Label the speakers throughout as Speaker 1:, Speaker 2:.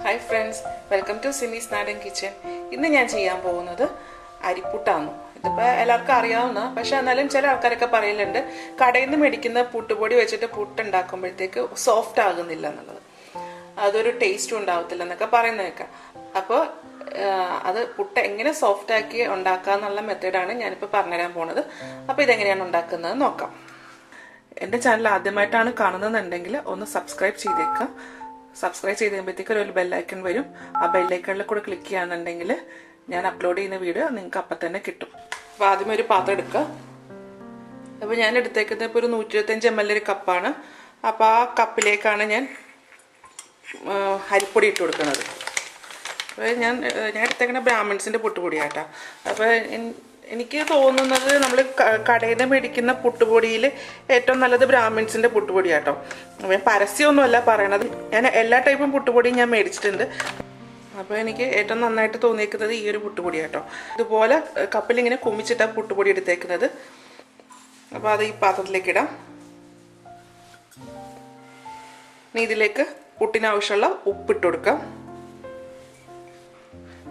Speaker 1: Hi friends, welcome to Simi's Nadan Kitchen. ഇന്ന് ഞാൻ ചെയ്യാൻ പോകുന്നത് അരിപ്പുട്ടാണ്. ഇതിപ്പോൾ എല്ലാവർക്കും അറിയാവുന്ന, പക്ഷെ എന്നാലും ചില ആൾക്കാരൊക്കെ പറയലുണ്ട് കടയിൽ നിന്ന് മേടിക്കുന്ന പുട്ടുപൊടി വെച്ചിട്ട് പുട്ട് ഉണ്ടാക്കുമ്പോഴത്തേക്ക് സോഫ്റ്റ് ആകുന്നില്ല എന്നുള്ളത്, അതൊരു ടേസ്റ്റും ഉണ്ടാവത്തില്ല എന്നൊക്കെ പറയുന്നതൊക്കെ. അപ്പോൾ അത് പുട്ട് എങ്ങനെ സോഫ്റ്റ് ആക്കി ഉണ്ടാക്കുക എന്നുള്ള മെത്തേഡാണ് ഞാനിപ്പോൾ പറഞ്ഞുതരാൻ പോണത്. അപ്പോൾ ഇതെങ്ങനെയാണ് ഉണ്ടാക്കുന്നത് നോക്കാം. എൻ്റെ ചാനൽ ആദ്യമായിട്ടാണ് കാണുന്നതെന്നുണ്ടെങ്കിൽ ഒന്ന് സബ്സ്ക്രൈബ് ചെയ്തേക്കുക. സബ്സ്ക്രൈബ് ചെയ്ത് കഴിയുമ്പോഴത്തേക്ക് ഒരു ബെല്ലൈക്കൺ വരും. ആ ബെല്ലൈക്കണിൽ കൂടെ ക്ലിക്ക് ചെയ്യുകയാണെന്നുണ്ടെങ്കിൽ ഞാൻ അപ്ലോഡ് ചെയ്യുന്ന വീഡിയോ നിങ്ങൾക്ക് അപ്പം തന്നെ കിട്ടും. അപ്പോൾ ആദ്യമേ ഒരു പാത്രം എടുക്കുക. അപ്പോൾ ഞാൻ എടുത്തേക്കുന്നത് ഇപ്പോൾ ഒരു 125 ml ഒരു കപ്പാണ്. അപ്പോൾ ആ കപ്പിലേക്കാണ് ഞാൻ അരിപ്പൊടി ഇട്ട് കൊടുക്കുന്നത്. അപ്പോൾ ഞാൻ എടുത്തേക്കുന്ന ബ്രാഹ്മിൺസിൻ്റെ പുട്ടുപൊടിയാട്ടോ. അപ്പോൾ എനിക്ക് തോന്നുന്നത് നമ്മൾ കടയിൽ നിന്ന് മേടിക്കുന്ന പുട്ടുപൊടിയിൽ ഏറ്റവും നല്ലത് ബ്രാഹ്മിൺസിൻ്റെ പുട്ടുപൊടിയാട്ടോ. ഞാൻ പരസ്യമൊന്നുമല്ല പറയണത്, ഞാൻ എല്ലാ ടൈപ്പും പുട്ടുപൊടിയും ഞാൻ മേടിച്ചിട്ടുണ്ട്. അപ്പോൾ എനിക്ക് ഏറ്റവും നന്നായിട്ട് തോന്നിയേക്കുന്നത് ഈ ഒരു പുട്ടുപൊടിയാട്ടോ. ഇതുപോലെ കപ്പിലിങ്ങനെ കുമ്മിച്ചിട്ടാണ് പുട്ടുപൊടി എടുത്തേക്കുന്നത്. അപ്പോൾ അത് ഈ പാത്രത്തിലേക്ക് ഇടാം. ഇനി ഇതിലേക്ക് പുട്ടിനാവശ്യമുള്ള ഉപ്പിട്ട് കൊടുക്കാം.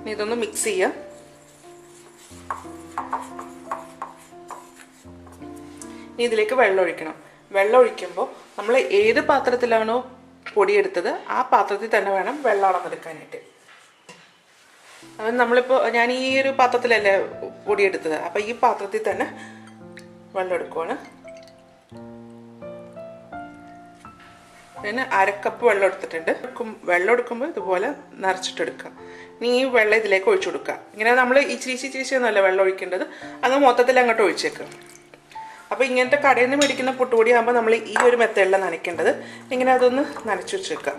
Speaker 1: ഇനി ഇതൊന്ന് മിക്സ് ചെയ്യാം. ഇനി ഇതിലേക്ക് വെള്ളം ഒഴിക്കണം. വെള്ളം ഒഴിക്കുമ്പോൾ നമ്മൾ ഏത് പാത്രത്തിലാണോ പൊടിയെടുത്തത് ആ പാത്രത്തിൽ തന്നെ വേണം വെള്ളം അളന്നെടുക്കാനായിട്ട്. അപ്പം നമ്മളിപ്പോൾ ഞാൻ ഈ ഒരു പാത്രത്തിലല്ലേ പൊടിയെടുത്തത്, അപ്പം ഈ പാത്രത്തിൽ തന്നെ വെള്ളം എടുക്കുവാണ്. പിന്നെ 1/2 കപ്പ് വെള്ളം എടുത്തിട്ടുണ്ട്. വെള്ളം എടുക്കുമ്പോൾ ഇതുപോലെ നിറച്ചിട്ടെടുക്കുക. ഇനി ഈ വെള്ളം ഇതിലേക്ക് ഒഴിച്ചു കൊടുക്കുക. ഇങ്ങനെ നമ്മൾ ഇച്ചിരി ഒന്നുമല്ല വെള്ളം ഒഴിക്കേണ്ടത്, അങ്ങ് മൊത്തത്തിൽ അങ്ങോട്ട് ഒഴിച്ചേക്കുക. അപ്പോൾ ഇങ്ങനത്തെ കടയിൽ നിന്ന് മേടിക്കുന്ന പുട്ടുപൊടി ആകുമ്പോൾ നമ്മൾ ഈ ഒരു മെത്തേഡിലാണ് നനയ്ക്കേണ്ടത്. ഇങ്ങനെ അതൊന്ന് നനച്ചു വെച്ചേക്കുക.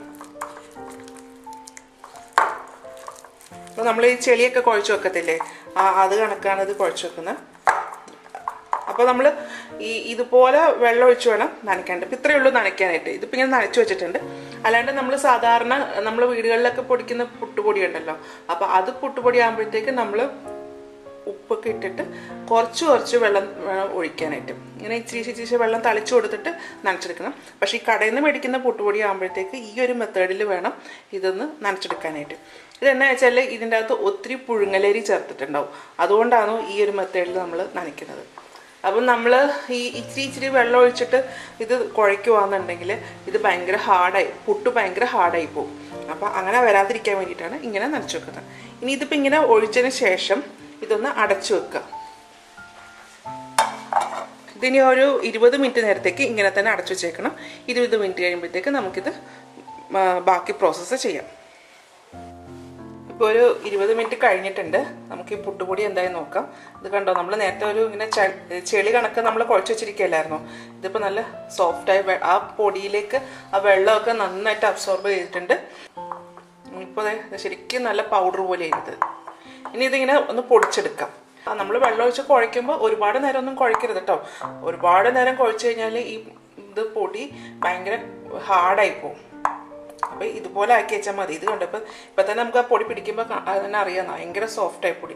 Speaker 1: അപ്പോൾ നമ്മൾ ഈ ചെളിയൊക്കെ കുഴച്ച് വെക്കത്തില്ലേ, അത് കണക്കാണ് ഇത് കുഴച്ച് വെക്കുന്നത്. അപ്പോൾ നമ്മൾ ഇതുപോലെ വെള്ളം ഒഴിച്ച് വേണം നനയ്ക്കേണ്ടത്. ഇപ്പം ഇത്രയേ ഉള്ളൂ നനയ്ക്കാനായിട്ട്. ഇതിപ്പോൾ ഇങ്ങനെ നനച്ചു വെച്ചിട്ടുണ്ട്. അല്ലാണ്ട് നമ്മൾ സാധാരണ നമ്മൾ വീടുകളിലൊക്കെ പൊടിക്കുന്ന പുട്ടുപൊടി ഉണ്ടല്ലോ, അപ്പോൾ അത് പുട്ടുപൊടി ആകുമ്പോഴത്തേക്ക് നമ്മൾ ഉപ്പൊക്കെ ഇട്ടിട്ട് കുറച്ച് വെള്ളം വേണം ഒഴിക്കാനായിട്ട്. ഇങ്ങനെ ഇച്ചിരി വെള്ളം തളിച്ചു കൊടുത്തിട്ട് നനച്ചെടുക്കണം. പക്ഷേ ഈ കടയിൽ നിന്ന് മേടിക്കുന്ന പുട്ടുപൊടി ആകുമ്പോഴത്തേക്ക് ഈ ഒരു മെത്തേഡിൽ വേണം ഇതൊന്ന് നനച്ചെടുക്കാനായിട്ട്. ഇതെന്നാ വെച്ചാൽ ഇതിൻ്റെ അകത്ത് ഒത്തിരി പുഴുങ്ങലരി ചേർത്തിട്ടുണ്ടാവും. അതുകൊണ്ടാണ് ഈ ഒരു മെത്തേഡിൽ നമ്മൾ നനയ്ക്കുന്നത്. അപ്പം നമ്മൾ ഈ ഇച്ചിരി വെള്ളം ഒഴിച്ചിട്ട് ഇത് കുഴയ്ക്കുവാന്നുണ്ടെങ്കിൽ ഇത് ഭയങ്കര പുട്ട് ഭയങ്കര ഹാർഡായി പോകും. അപ്പോൾ അങ്ങനെ വരാതിരിക്കാൻ വേണ്ടിയിട്ടാണ് ഇങ്ങനെ നനച്ചു വെക്കുന്നത്. ഇനി ഇതിപ്പോൾ ഇങ്ങനെ ഒഴിച്ചതിന് ശേഷം ഇതൊന്ന് അടച്ചു വെക്കുക. ഇതിനി ഒരു 20 മിനിറ്റ് നേരത്തേക്ക് ഇങ്ങനെ തന്നെ അടച്ചു വെച്ചേക്കണം. 20 മിനിറ്റ് കഴിയുമ്പോഴത്തേക്ക് നമുക്കിത് ബാക്കി പ്രോസസ്സ് ചെയ്യാം. ഇപ്പോൾ ഒരു 20 മിനിറ്റ് കഴിഞ്ഞിട്ടുണ്ട്. നമുക്ക് ഈ പുട്ടുപൊടി എന്തായാലും നോക്കാം. ഇത് കണ്ടോ, നമ്മൾ നേരത്തെ ഒരു ഇങ്ങനെ ചെളി കണക്ക് നമ്മൾ കുഴച്ച് വെച്ചിരിക്കുകയല്ലായിരുന്നോ. ഇതിപ്പോൾ നല്ല സോഫ്റ്റായി ആ പൊടിയിലേക്ക് ആ വെള്ളമൊക്കെ നന്നായിട്ട് അബ്സോർബ് ചെയ്തിട്ടുണ്ട്. ഇപ്പോൾ ശരിക്കും നല്ല പൗഡർ പോലെ ആയിരുന്നത്. ഇനി ഇതിങ്ങനെ ഒന്ന് പൊടിച്ചെടുക്കാം. നമ്മൾ വെള്ളം ഒഴിച്ച് കുഴയ്ക്കുമ്പോൾ ഒരുപാട് നേരം ഒന്നും കുഴയ്ക്കരുത് കേട്ടോ. ഒരുപാട് നേരം കുഴച്ച് കഴിഞ്ഞാൽ ഇത് പൊടി ഭയങ്കര ഹാർഡായി പോകും. അപ്പോൾ ഇതുപോലെ ആക്കി വെച്ചാൽ മതി. ഇത് കണ്ടപ്പോൾ ഇപ്പം തന്നെ നമുക്ക് ആ പൊടി പിടിക്കുമ്പോൾ തന്നെ അറിയാം ഭയങ്കര സോഫ്റ്റായി പൊടി.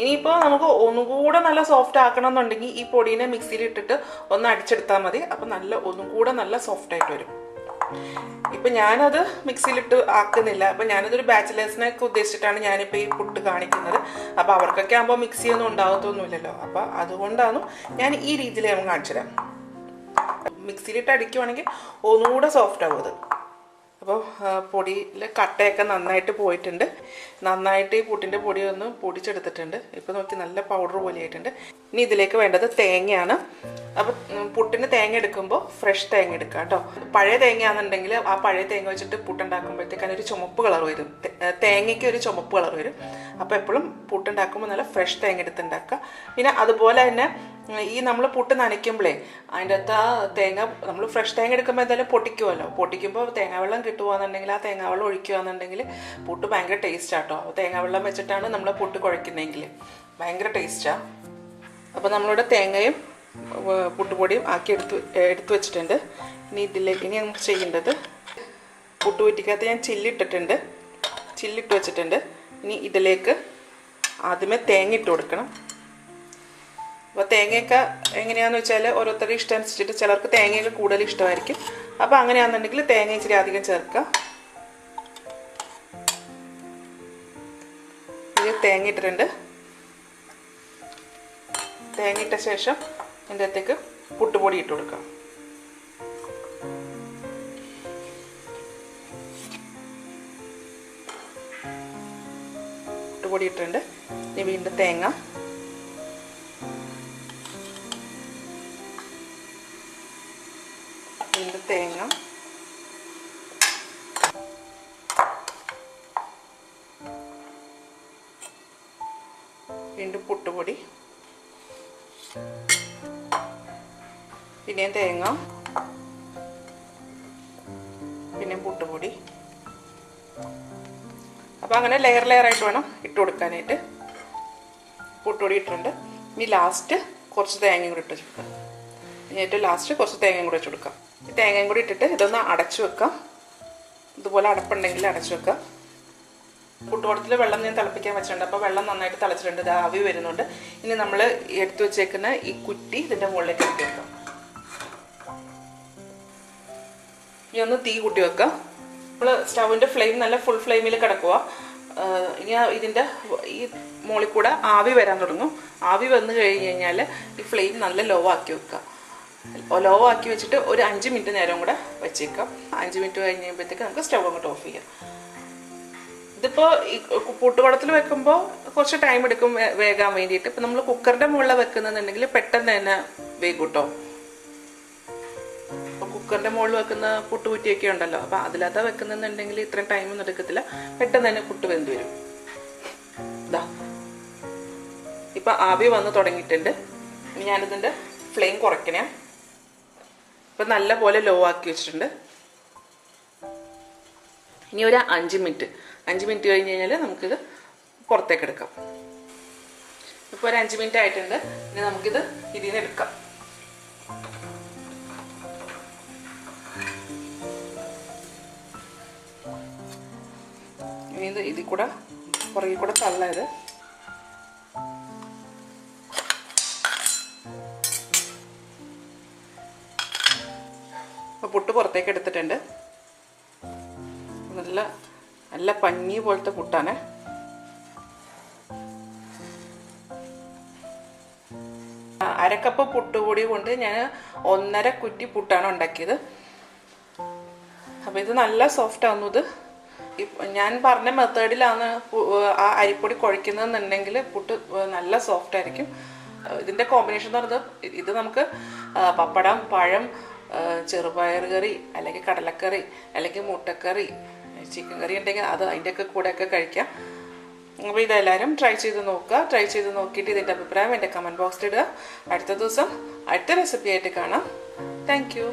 Speaker 1: ഇനിയിപ്പോൾ നമുക്ക് ഒന്നുകൂടെ നല്ല സോഫ്റ്റ് ആക്കണം എന്നുണ്ടെങ്കിൽ ഈ പൊടീനെ മിക്സിയിൽ ഇട്ടിട്ട് ഒന്ന് അടിച്ചെടുത്താൽ മതി. അപ്പം ഒന്നുകൂടെ നല്ല സോഫ്റ്റായിട്ട് വരും. ഇപ്പം ഞാനത് മിക്സിയിലിട്ട് ആക്കുന്നില്ല. അപ്പം ഞാനിതൊരു ബാച്ചിലേഴ്സിനൊക്കെ ഉദ്ദേശിച്ചിട്ടാണ് ഞാനിപ്പോൾ ഈ പുട്ട് കാണിക്കുന്നത്. അപ്പോൾ അവർക്കൊക്കെ ആകുമ്പോൾ മിക്സിയൊന്നും ഉണ്ടാകത്തൊന്നുമില്ലല്ലോ. അപ്പോൾ അതുകൊണ്ടാണ് ഞാൻ ഈ രീതിയിൽ നമുക്ക് കാണിച്ചു തരാം. മിക്സിയിലിട്ട് അടിക്കുവാണെങ്കിൽ ഒന്നുകൂടെ സോഫ്റ്റ് ആവും അത്. അപ്പോൾ പൊടിയിൽ കട്ടയൊക്കെ നന്നായിട്ട് പോയിട്ടുണ്ട്. നന്നായിട്ട് ഈ പുട്ടിൻ്റെ പൊടി ഒന്ന് പൊടിച്ചെടുത്തിട്ടുണ്ട്. ഇപ്പോൾ നോക്കി നല്ല പൗഡർ പോലെ ആയിട്ടുണ്ട്. ഇനി ഇതിലേക്ക് വേണ്ടത് തേങ്ങയാണ്. അപ്പോൾ പുട്ടിന് തേങ്ങ എടുക്കുമ്പോൾ ഫ്രഷ് തേങ്ങ എടുക്കുക കേട്ടോ. പഴയ തേങ്ങയാണെന്നുണ്ടെങ്കിൽ ആ പഴയ തേങ്ങ വെച്ചിട്ട് പുട്ടുണ്ടാക്കുമ്പോഴത്തേക്ക് അതിനൊരു ചുമപ്പ് കളർ വരും. തേങ്ങയ്ക്ക് ഒരു ചുമപ്പ് കളർ വരും. അപ്പോൾ എപ്പോഴും പുട്ടുണ്ടാക്കുമ്പോൾ നല്ല ഫ്രഷ് തേങ്ങ എടുത്തുണ്ടാക്കുക. പിന്നെ അതുപോലെ തന്നെ ഈ നമ്മൾ പുട്ട് നനയ്ക്കുമ്പോഴേ അതിൻ്റെ അകത്ത് ആ തേങ്ങ നമ്മൾ ഫ്രഷ് തേങ്ങ എടുക്കുമ്പോൾ എന്തായാലും പൊട്ടിക്കുമല്ലോ. പൊട്ടിക്കുമ്പോൾ തേങ്ങാവെള്ളം കിട്ടുകയാണെന്നുണ്ടെങ്കിൽ ആ തേങ്ങാവെള്ളം ഒഴിക്കുകയാണെന്നുണ്ടെങ്കിൽ പുട്ട് ഭയങ്കര ടേസ്റ്റാട്ടോ. തേങ്ങാവെള്ളം വെച്ചിട്ടാണ് നമ്മൾ പുട്ട് കുഴയ്ക്കുന്നതെങ്കിൽ ഭയങ്കര ടേസ്റ്റാണ്. അപ്പോൾ നമ്മളിവിടെ തേങ്ങയും പുട്ടുപൊടിയും ആക്കി എടുത്തു വെച്ചിട്ടുണ്ട്. ഇനി നമുക്ക് ചെയ്യേണ്ടത് പുട്ട് കുറ്റിക്കകത്ത് ഞാൻ ചില്ലിട്ട് വെച്ചിട്ടുണ്ട്. ഇനി ഇതിലേക്ക് ആദ്യമേ തേങ്ങ ഇട്ട് കൊടുക്കണം. അപ്പോൾ തേങ്ങയൊക്കെ എങ്ങനെയാണെന്ന് വെച്ചാൽ ഓരോരുത്തരുടെ ഇഷ്ടം അനുസരിച്ചിട്ട് ചിലർക്ക് തേങ്ങയൊക്കെ കൂടുതൽ ഇഷ്ടമായിരിക്കും. അപ്പോൾ അങ്ങനെയാണെന്നുണ്ടെങ്കിൽ തേങ്ങ ഇച്ചിരി അധികം ചേർക്കുക. തേങ്ങ ഇട്ടിട്ടുണ്ട്. തേങ്ങ ഇട്ട ശേഷം ഇതിൻ്റെ അകത്തേക്ക് പുട്ടുപൊടി ഇട്ട് കൊടുക്കാം. പുട്ടുപൊടി ഇട്ടിട്ടുണ്ട്. ഇനി വീണ്ടും തേങ്ങ, വീണ്ടും തേങ്ങ, വീണ്ടും പുട്ടുപൊടി, പിന്നെയും തേങ്ങ, പിന്നെയും പുട്ടുപൊടി. അപ്പോൾ അങ്ങനെ ലെയർ ആയിട്ട് വേണം ഇട്ട് കൊടുക്കാനായിട്ട്. പുട്ടുപൊടി ഇട്ടിട്ടുണ്ട്. ഇനി ലാസ്റ്റ് കുറച്ച് തേങ്ങയും കൂടി ഇട്ട് വെക്കാം. ഇനി ഏറ്റവും ലാസ്റ്റ് കുറച്ച് തേങ്ങയും കൂടി വെച്ച് കൊടുക്കാം. ഈ തേങ്ങയും കൂടി ഇട്ടിട്ട് ഇതൊന്ന് അടച്ചു വെക്കാം. ഇതുപോലെ അടപ്പുണ്ടെങ്കിൽ അടച്ചു വെക്കാം. പുട്ടുകുടത്തിൽ വെള്ളം ഞാൻ തിളപ്പിക്കാൻ വെച്ചിട്ടുണ്ട്. അപ്പോൾ വെള്ളം നന്നായിട്ട് തിളച്ചിട്ടുണ്ട്. ഇത് ആവി വരുന്നുണ്ട്. ഇനി നമ്മൾ എടുത്തു വെച്ചേക്കുന്ന ഈ കുറ്റി ഇതിൻ്റെ മുകളിലേക്ക് ഇട്ട് വെക്കാം. ഇനി ഒന്ന് തീ കൂട്ടി വെക്കാം. നമ്മൾ സ്റ്റൗവിൻ്റെ ഫ്ലെയിം നല്ല ഫുൾ ഫ്ലെയിമിൽ കിടക്കുക. ഇനി ഇതിൻ്റെ ഈ മുകളിൽ കൂടെ ആവി വരാൻ തുടങ്ങും. ആവി വന്നു കഴിഞ്ഞ് കഴിഞ്ഞാൽ ഈ ഫ്ലെയിം നല്ല ലോ ആക്കി വെക്കുക. ലോ ആക്കി വെച്ചിട്ട് ഒരു 5 മിനിറ്റ് നേരം കൂടെ വെച്ചേക്കാം. 5 മിനിറ്റ് കഴിഞ്ഞ് കഴിയുമ്പോഴത്തേക്ക് നമുക്ക് സ്റ്റവ് അങ്ങോട്ട് ഓഫ് ചെയ്യാം. ഇതിപ്പോൾ ഈ പുട്ടുകുടത്തിൽ വെക്കുമ്പോൾ കുറച്ച് ടൈം എടുക്കും വേകാൻ വേണ്ടിയിട്ട്. ഇപ്പം നമ്മൾ കുക്കറിൻ്റെ മുകളിൽ വെക്കുന്നുണ്ടെങ്കിൽ പെട്ടെന്ന് തന്നെ വേഗം കേട്ടോ. അപ്പോൾ കുക്കറിൻ്റെ മുകളിൽ വെക്കുന്ന പുട്ടുകുറ്റിയൊക്കെ ഉണ്ടല്ലോ, അപ്പോൾ അതിലകത്ത് വെക്കുന്നുണ്ടെങ്കിൽ ഇത്രയും ടൈമൊന്നും എടുക്കത്തില്ല. പെട്ടെന്ന് തന്നെ പുട്ട് വെന്ത് വരും. ഇതാ ഇപ്പം ആവി വന്ന് തുടങ്ങിയിട്ടുണ്ട്. ഇനി ഞാനിതിൻ്റെ ഫ്ലെയിം കുറയ്ക്കണേ. ഇപ്പം നല്ല പോലെ ലോ ആക്കി വെച്ചിട്ടുണ്ട്. ഇനി ഒരു 5 മിനിറ്റ് കഴിഞ്ഞ് കഴിഞ്ഞാൽ നമുക്കിത് പുറത്തേക്ക് എടുക്കാം. ഇപ്പോൾ ഒരു 5 മിനിറ്റ് ആയിട്ടുണ്ട്. ഇനി നമുക്കിത് ഇതിൽ നിന്ന് എടുക്കാം. ഇനി ഇത് ഇതിൽ കൂടെ പുറകിൽ കൂടെ തള്ളയത്. അപ്പോൾ പുട്ട് പുറത്തേക്ക് എടുത്തിട്ടുണ്ട്. നല്ല പഞ്ഞി പോലത്തെ പുട്ടാണ്. അരക്കപ്പ് പുട്ടുപൊടി കൊണ്ട് ഞാൻ 1.5 കുറ്റി പുട്ടാണ് ഉണ്ടാക്കിയത്. അപ്പോൾ ഇത് നല്ല സോഫ്റ്റ് ആവുന്നു. ഇത് ഞാൻ പറഞ്ഞ മെത്തേഡിലാണ് ആ അരിപ്പൊടി കുഴയ്ക്കുന്നതെന്നുണ്ടെങ്കിൽ പുട്ട് നല്ല സോഫ്റ്റ് ആയിരിക്കും. ഇതിൻ്റെ കോമ്പിനേഷൻ എന്ന് പറയുന്നത് ഇത് നമുക്ക് പപ്പടം, പഴം, ചെറുപയർ കറി, അല്ലെങ്കിൽ കടലക്കറി, അല്ലെങ്കിൽ മുട്ടക്കറി, ചിക്കൻ കറി ഉണ്ടെങ്കിൽ അത് അതിൻ്റെയൊക്കെ കൂടെയൊക്കെ കഴിക്കാം. അപ്പോൾ ഇതെല്ലാവരും ട്രൈ ചെയ്ത് നോക്കുക. ട്രൈ ചെയ്ത് നോക്കിയിട്ട് ഇതിൻ്റെ അഭിപ്രായം എൻ്റെ കമൻറ്റ് ബോക്സിൽ ഇടുക. അടുത്ത ദിവസം അടുത്ത റെസിപ്പി ആയിട്ട് കാണാം. Thank you.